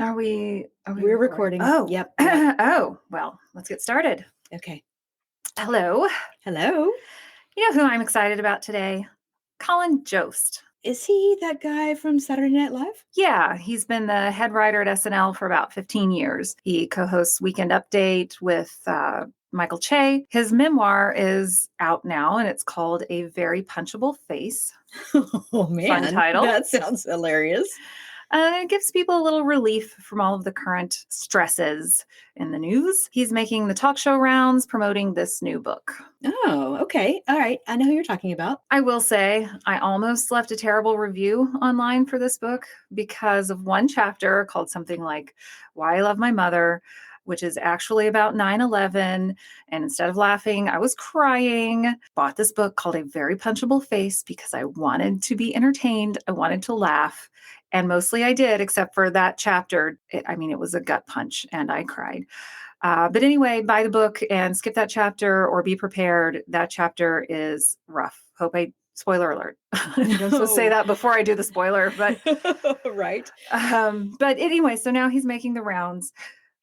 Are we We're recording? recording. Oh. Yep. Oh, well, let's get started. Okay. Hello. Hello. You know who I'm excited about today? Colin Jost. Is he that guy from Saturday Night Live? Yeah, he's been the head writer at SNL for about 15 years. He co-hosts Weekend Update with Michael Che. His memoir is out now, and it's called A Very Punchable Face. Oh, man. Fun title. That sounds hilarious. It gives people a little relief from all of the current stresses in the news. He's making the talk show rounds promoting this new book. Oh, okay. All right. I know who you're talking about. I will say I almost left a terrible review online for this book because of one chapter called something like Why I Love My Mother, which is actually about 9/11. And instead of laughing, I was crying. Bought this book called A Very Punchable Face because I wanted to be entertained. I wanted to laugh. And mostly I did, except for that chapter. It was a gut punch and I cried. But anyway, buy the book and skip that chapter or be prepared. That chapter is rough. Spoiler alert. I'm supposed to say that before I do the spoiler, but right. But anyway, so now he's making the rounds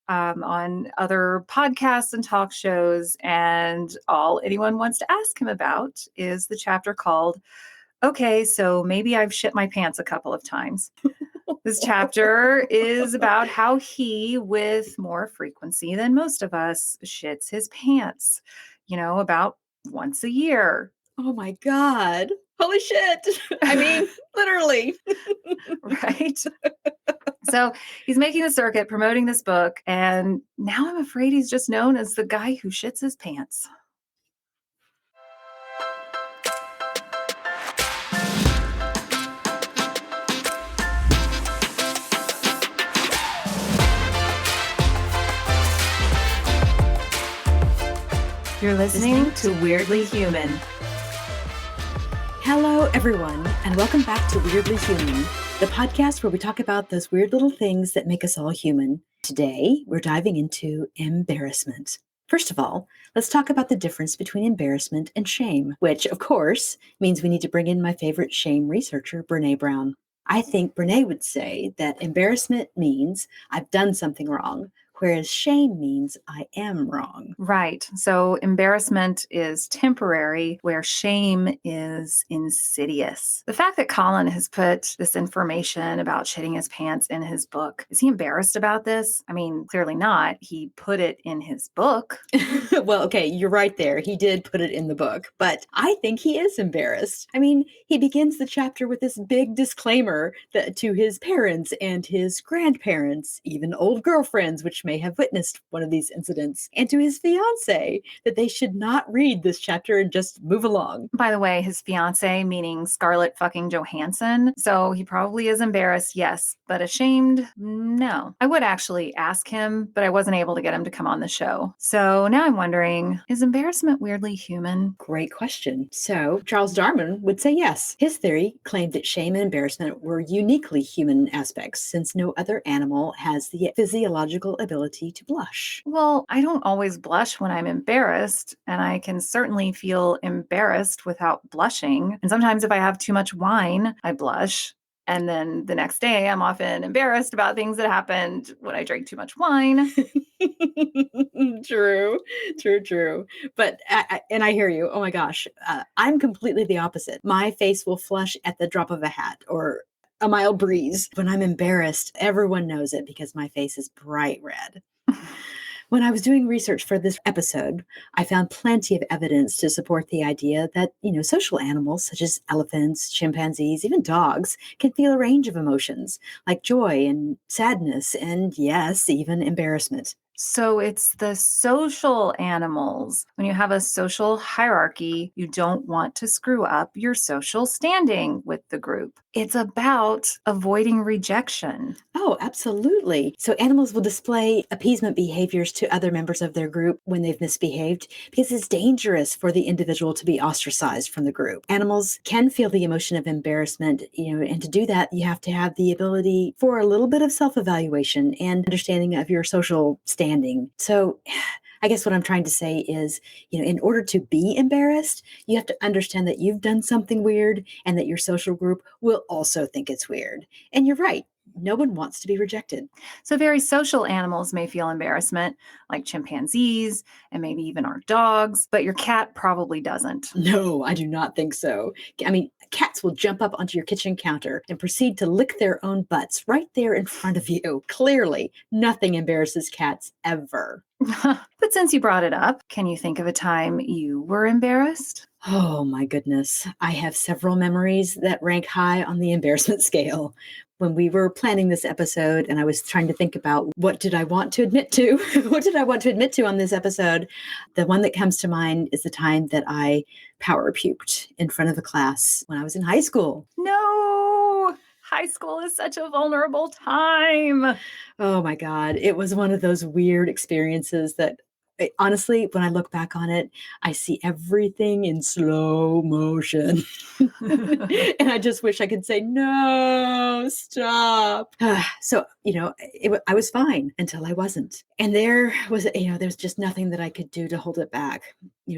on other podcasts and talk shows, and all anyone wants to ask him about is the chapter called Okay, so maybe I've shit my pants a couple of times. This chapter is about how he, with more frequency than most of us, shits his pants, about once a year. Oh, my God. Holy shit. I mean, literally. Right? So he's making the circuit, promoting this book, and now I'm afraid he's just known as the guy who shits his pants. You're listening to Weirdly Human. Hello, everyone, and welcome back to Weirdly Human, the podcast where we talk about those weird little things that make us all human. Today, we're diving into embarrassment. First of all, let's talk about the difference between embarrassment and shame, which, of course, means we need to bring in my favorite shame researcher, Brene Brown. I think Brene would say that embarrassment means I've done something wrong, whereas shame means I am wrong. Right. So embarrassment is temporary, where shame is insidious. The fact that Colin has put this information about shitting his pants in his book, is he embarrassed about this? I mean, clearly not. He put it in his book. Well, okay, you're right there. He did put it in the book, but I think he is embarrassed. I mean, he begins the chapter with this big disclaimer to his parents and his grandparents, even old girlfriends, which may have witnessed one of these incidents, and to his fiance that they should not read this chapter and just move along. By the way, his fiance, meaning Scarlett fucking Johansson. So he probably is embarrassed, yes, but ashamed, no. I would actually ask him, but I wasn't able to get him to come on the show. So now I'm wondering, is embarrassment weirdly human? Great question. So Charles Darwin would say yes. His theory claimed that shame and embarrassment were uniquely human aspects, since no other animal has the physiological ability to blush. Well, I don't always blush when I'm embarrassed, and I can certainly feel embarrassed without blushing. And sometimes if I have too much wine, I blush. And then the next day, I'm often embarrassed about things that happened when I drank too much wine. True. But I hear you. Oh my gosh. I'm completely the opposite. My face will flush at the drop of a hat or a mild breeze. When I'm embarrassed, everyone knows it because my face is bright red. When I was doing research for this episode, I found plenty of evidence to support the idea that, social animals such as elephants, chimpanzees, even dogs can feel a range of emotions like joy and sadness and, yes, even embarrassment. So it's the social animals. When you have a social hierarchy, you don't want to screw up your social standing with the group. It's about avoiding rejection. Oh, absolutely. So animals will display appeasement behaviors to other members of their group when they've misbehaved because it's dangerous for the individual to be ostracized from the group. Animals can feel the emotion of embarrassment, and to do that, you have to have the ability for a little bit of self-evaluation and understanding of your social standing. So I guess what I'm trying to say is, in order to be embarrassed, you have to understand that you've done something weird and that your social group will also think it's weird. And you're right. no one wants to be rejected. So very social animals may feel embarrassment, like chimpanzees and maybe even our dogs, but your cat probably doesn't. No, I do not think so. I mean, cats will jump up onto your kitchen counter and proceed to lick their own butts right there in front of you. Clearly, nothing embarrasses cats ever. But since you brought it up, can you think of a time you were embarrassed? Oh my goodness. I have several memories that rank high on the embarrassment scale. When we were planning this episode and I was trying to think about what did I want to admit to? What did I want to admit to on this episode? The one that comes to mind is the time that I power puked in front of a class when I was in high school. No, high school is such a vulnerable time. Oh my God. It was one of those weird experiences that honestly, when I look back on it, I see everything in slow motion. And I just wish I could say, no, stop. So, I was fine until I wasn't. And there's just nothing that I could do to hold it back.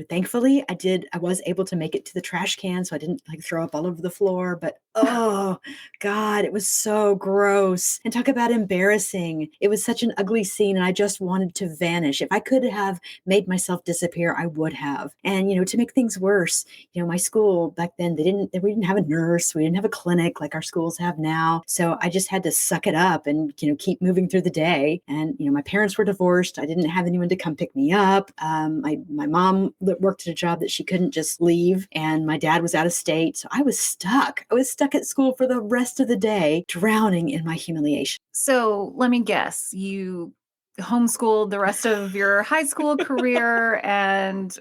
Thankfully I was able to make it to the trash can. So I didn't like throw up all over the floor, but oh God, it was so gross. And talk about embarrassing. It was such an ugly scene and I just wanted to vanish. If I could have made myself disappear, I would have. And, to make things worse, my school back then, we didn't have a nurse. We didn't have a clinic like our schools have now. So I just had to suck it up and, keep moving through the day. And, my parents were divorced. I didn't have anyone to come pick me up. My mom worked at a job that she couldn't just leave. And my dad was out of state. So I was stuck. I was stuck at school for the rest of the day, drowning in my humiliation. So let me guess, you homeschooled the rest of your high school career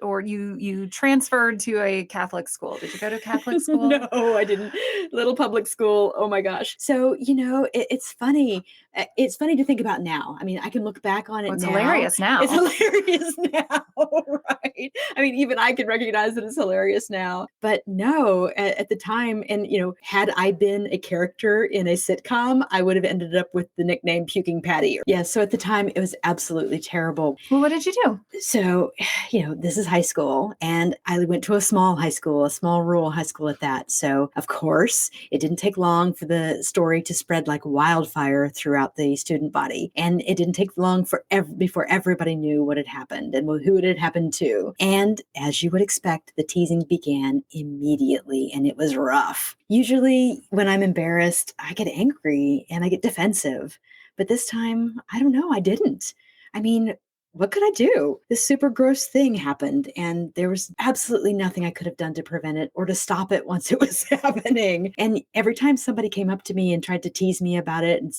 or you transferred to a Catholic school. Did you go to Catholic school? No, I didn't. Little public school. Oh my gosh. So, it's funny. It's funny to think about now. I mean, I can look back on it Well, it's now. hilarious now. It's hilarious now, right? I mean, even I can recognize that it's hilarious now. But no, at the time, and, had I been a character in a sitcom, I would have ended up with the nickname Puking Patty. Yeah, so at the time, it was absolutely terrible. Well, what did you do? So, this is high school, and I went to a small high school, a small rural high school at that. So, of course, it didn't take long for the story to spread like wildfire throughout the student body. And it didn't take long before everybody knew what had happened and who it had happened to. And as you would expect, the teasing began immediately, and it was rough. Usually, when I'm embarrassed, I get angry and I get defensive. But this time, I don't know, I didn't. I mean, what could I do? This super gross thing happened, and there was absolutely nothing I could have done to prevent it or to stop it once it was happening. And every time somebody came up to me and tried to tease me about it and,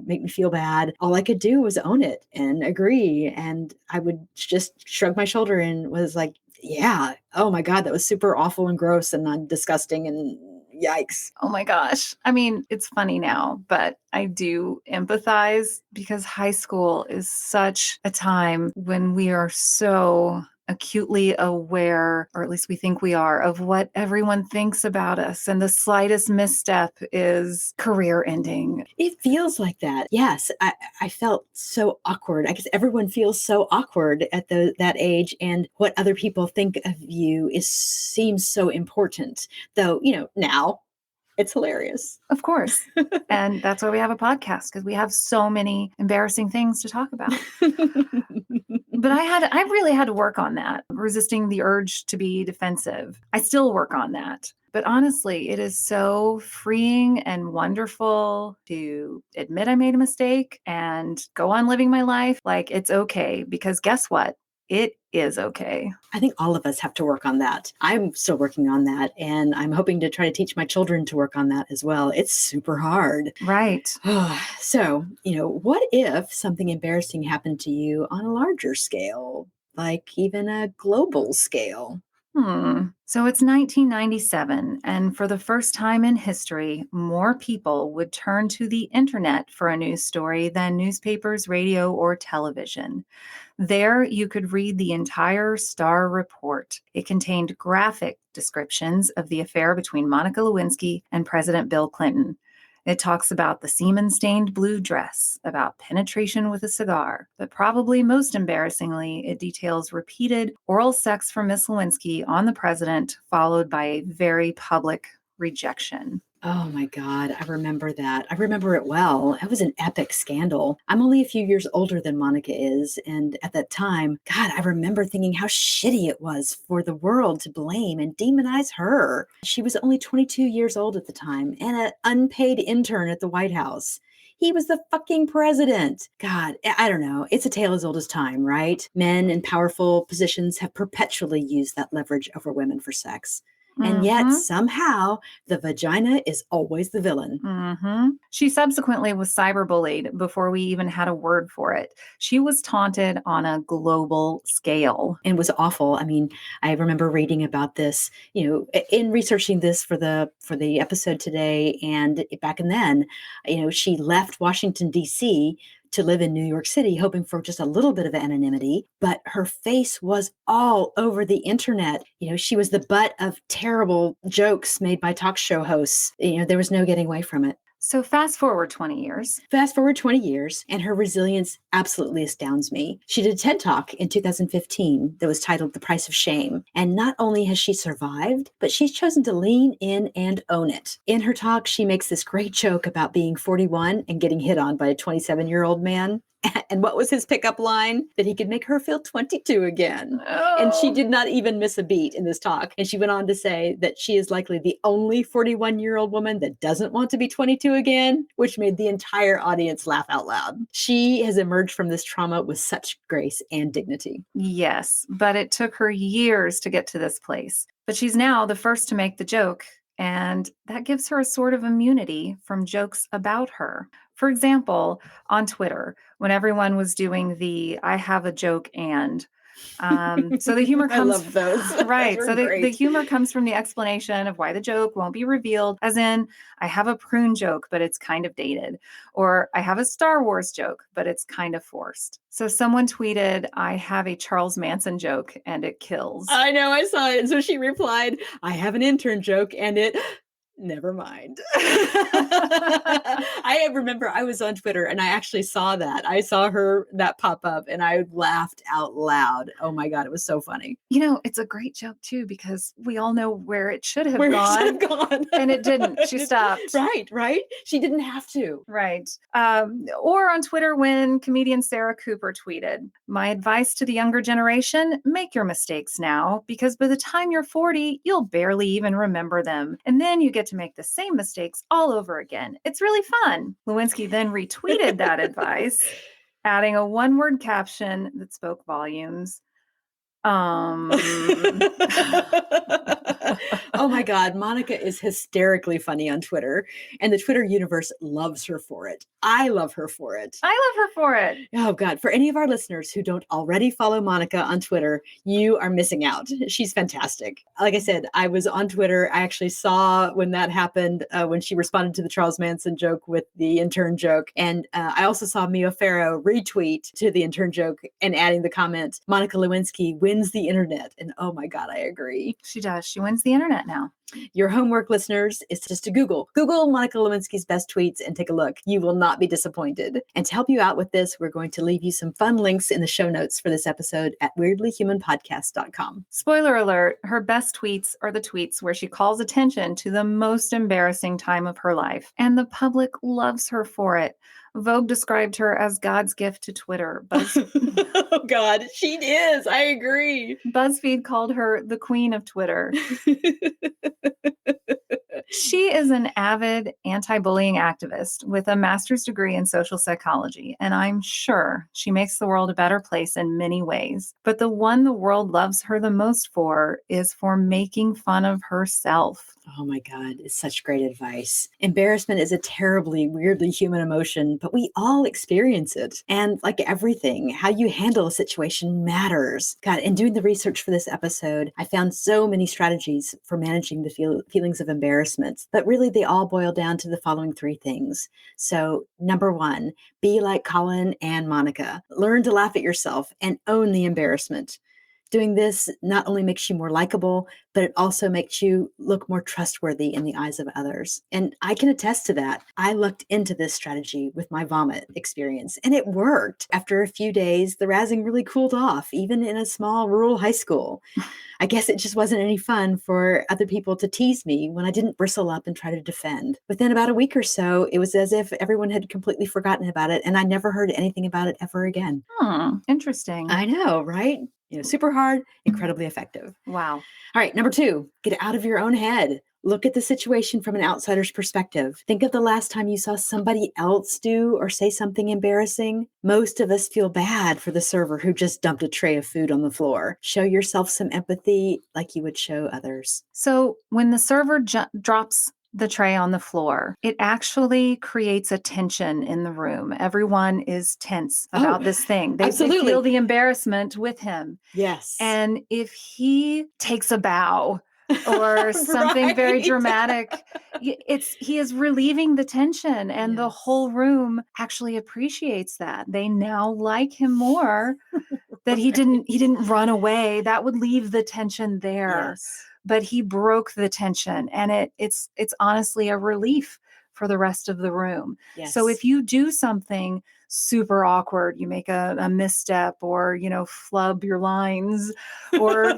make me feel bad, all I could do was own it and agree. And I would just shrug my shoulder and was like, yeah, oh my God, that was super awful and gross and disgusting and yikes. Oh my gosh. I mean, it's funny now, but I do empathize because high school is such a time when we are so acutely aware, or at least we think we are, of what everyone thinks about us. And the slightest misstep is career ending. It feels like that. Yes. I felt so awkward. I guess everyone feels so awkward at that age. And what other people think of you seems so important. Though, now it's hilarious. Of course. And that's why we have a podcast, because we have so many embarrassing things to talk about. But I really had to work on that, resisting the urge to be defensive. I still work on that. But honestly, it is so freeing and wonderful to admit I made a mistake and go on living my life like it's okay. Because guess what? It is okay. I think all of us have to work on that. I'm still working on that, and I'm hoping to try to teach my children to work on that as well. It's super hard. Right. So, what if something embarrassing happened to you on a larger scale, like even a global scale? So it's 1997, and for the first time in history, more people would turn to the internet for a news story than newspapers, radio, or television. There, you could read the entire Star Report. It contained graphic descriptions of the affair between Monica Lewinsky and President Bill Clinton. It talks about the semen-stained blue dress, about penetration with a cigar, but probably most embarrassingly, it details repeated oral sex from Miss Lewinsky on the president, followed by a very public rejection. Oh my God, I remember that. I remember it well. It was an epic scandal. I'm only a few years older than Monica is. And at that time, God, I remember thinking how shitty it was for the world to blame and demonize her. She was only 22 years old at the time and an unpaid intern at the White House. He was the fucking president. God, I don't know. It's a tale as old as time, right? Men in powerful positions have perpetually used that leverage over women for sex. And yet, Mhm. somehow, the vagina is always the villain. She subsequently was cyberbullied before we even had a word for it. She was taunted on a global scale. And was awful. I mean, I remember reading about this, in researching this for the episode today and back and then, she left Washington D.C. to live in New York City, hoping for just a little bit of anonymity, but her face was all over the internet. She was the butt of terrible jokes made by talk show hosts. There was no getting away from it. So fast forward 20 years. Fast forward 20 years, and her resilience absolutely astounds me. She did a TED Talk in 2015 that was titled The Price of Shame. And not only has she survived, but she's chosen to lean in and own it. In her talk, she makes this great joke about being 41 and getting hit on by a 27-year-old man. And what was his pickup line? That he could make her feel 22 again. Oh. And she did not even miss a beat in this talk. And she went on to say that she is likely the only 41-year-old woman that doesn't want to be 22 again, which made the entire audience laugh out loud. She has emerged from this trauma with such grace and dignity. Yes, but it took her years to get to this place. But she's now the first to make the joke, and that gives her a sort of immunity from jokes about her. For example, on Twitter, when everyone was doing the I have a joke and so the humor comes. I love those. Right. Those So are the great. humor comes from the explanation of why the joke won't be revealed, as in, I have a prune joke, but it's kind of dated. Or I have a Star Wars joke, but it's kind of forced. So someone tweeted, I have a Charles Manson joke and it kills. I know, I saw it. So she replied, I have an intern joke and it never mind. I remember I was on Twitter and I actually saw that. I saw that pop up and I laughed out loud. Oh my God, it was so funny. It's a great joke too, because we all know where it should have Where gone. it should have gone. And it didn't. She stopped. Right. She didn't have to. Right. Or on Twitter when comedian Sarah Cooper tweeted, my advice to the younger generation, make your mistakes now, because by the time you're 40, you'll barely even remember them. And then you get to make the same mistakes all over again. It's really fun. Lewinsky then retweeted that advice, adding a one-word caption that spoke volumes. Oh my God, Monica is hysterically funny on Twitter, and the Twitter universe loves her for it. I love her for it. I love her for it. Oh God, for any of our listeners who don't already follow Monica on Twitter, you are missing out. She's fantastic. Like I said, I was on Twitter. I actually saw when that happened, when she responded to the Charles Manson joke with the intern joke. And I also saw Mia Farrow retweet to the intern joke and adding the comment, Monica Lewinsky wins the internet. And oh my God, I agree. She does. She wins the internet now. Your homework, listeners, is just to Google Monica Lewinsky's best tweets and take a look. You will not be disappointed. And to help you out with this, we're going to leave you some fun links in the show notes for this episode at weirdlyhumanpodcast.com. Spoiler alert, her best tweets are the tweets where she calls attention to the most embarrassing time of her life. And the public loves her for it. Vogue described her as God's gift to Twitter. Oh God, she is. I agree. BuzzFeed called her the queen of Twitter. She is an avid anti-bullying activist with a master's degree in social psychology, and I'm sure she makes the world a better place in many ways. But the one the world loves her the most for is for making fun of herself. Oh my God, it's such great advice. Embarrassment is a terribly, weirdly human emotion, but we all experience it. And like everything, how you handle a situation matters. God, in doing the research for this episode, I found so many strategies for managing the feelings of embarrassment, but really they all boil down to the following three things. So number one, be like Colin and Monica. Learn to laugh at yourself and own the embarrassment. Doing this not only makes you more likable, but it also makes you look more trustworthy in the eyes of others. And I can attest to that. I looked into this strategy with my vomit experience, and it worked. After a few days, the razzing really cooled off, even in a small rural high school. I guess it just wasn't any fun for other people to tease me when I didn't bristle up and try to defend. Within about a week or so, it was as if everyone had completely forgotten about it, and I never heard anything about it ever again. Interesting. I know, right? Super hard, incredibly effective. Wow. All right, number 2, get out of your own head. Look at the situation from an outsider's perspective. Think of the last time you saw somebody else do or say something embarrassing. Most of us feel bad for the server who just dumped a tray of food on the floor. Show yourself some empathy like you would show others. So when the server drops the tray on the floor, it actually creates a tension in the room. Everyone is tense about this thing. They feel the embarrassment with him. Yes. And if he takes a bow or something very dramatic, he is relieving the tension, and the whole room actually appreciates that. They now like him more that he didn't run away. That would leave the tension there. Yes. But he broke the tension, and it's honestly a relief for the rest of the room. Yes. So if you do something super awkward, you make a misstep, or flub your lines, or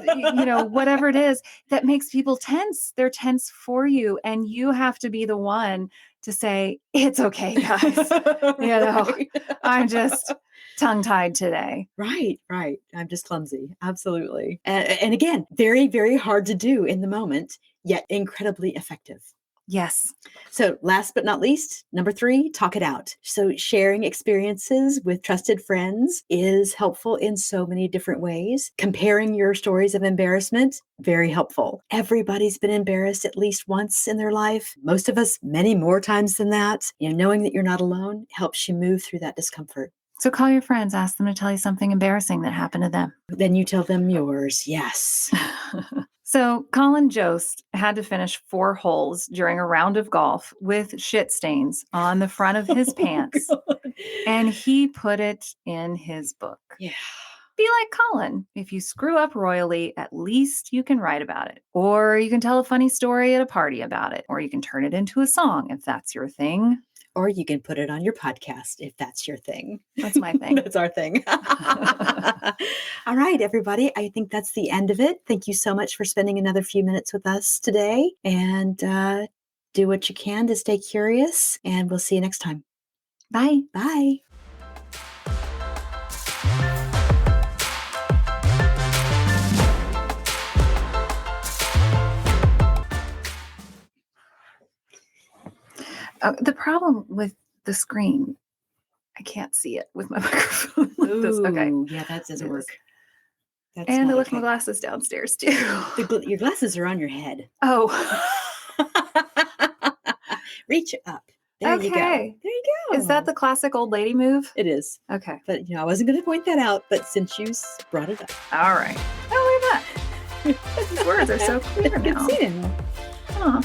whatever it is that makes people tense, they're tense for you, and you have to be the one to say, it's okay, guys. Right. I'm just tongue-tied today. Right. I'm just clumsy. Absolutely. And again, very, very hard to do in the moment, yet incredibly effective. Yes. So last but not least, number 3, talk it out. So sharing experiences with trusted friends is helpful in so many different ways. Comparing your stories of embarrassment, very helpful. Everybody's been embarrassed at least once in their life. Most of us many more times than that. Knowing that you're not alone helps you move through that discomfort. So call your friends, ask them to tell you something embarrassing that happened to them. Then you tell them yours. Yes. So Colin Jost had to finish 4 holes during a round of golf with shit stains on the front of his pants. And he put it in his book. Yeah. Be like Colin. If you screw up royally, at least you can write about it. Or you can tell a funny story at a party about it. Or you can turn it into a song if that's your thing. Or you can put it on your podcast if that's your thing. That's my thing. That's our thing. All right, everybody. I think that's the end of it. Thank you so much for spending another few minutes with us today. And do what you can to stay curious. And we'll see you next time. Bye. Bye. The problem with the screen, I can't see it with my microphone like this. Okay. Yeah, that doesn't work. That's and I not left okay. my glasses downstairs too. Your glasses are on your head. Oh. Reach up. There you go. There you go. Is that the classic old lady move? It is. Okay. But I wasn't going to point that out, but since you brought it up. All right. Oh, look at that. These words are so clear now. Good seeing. Huh.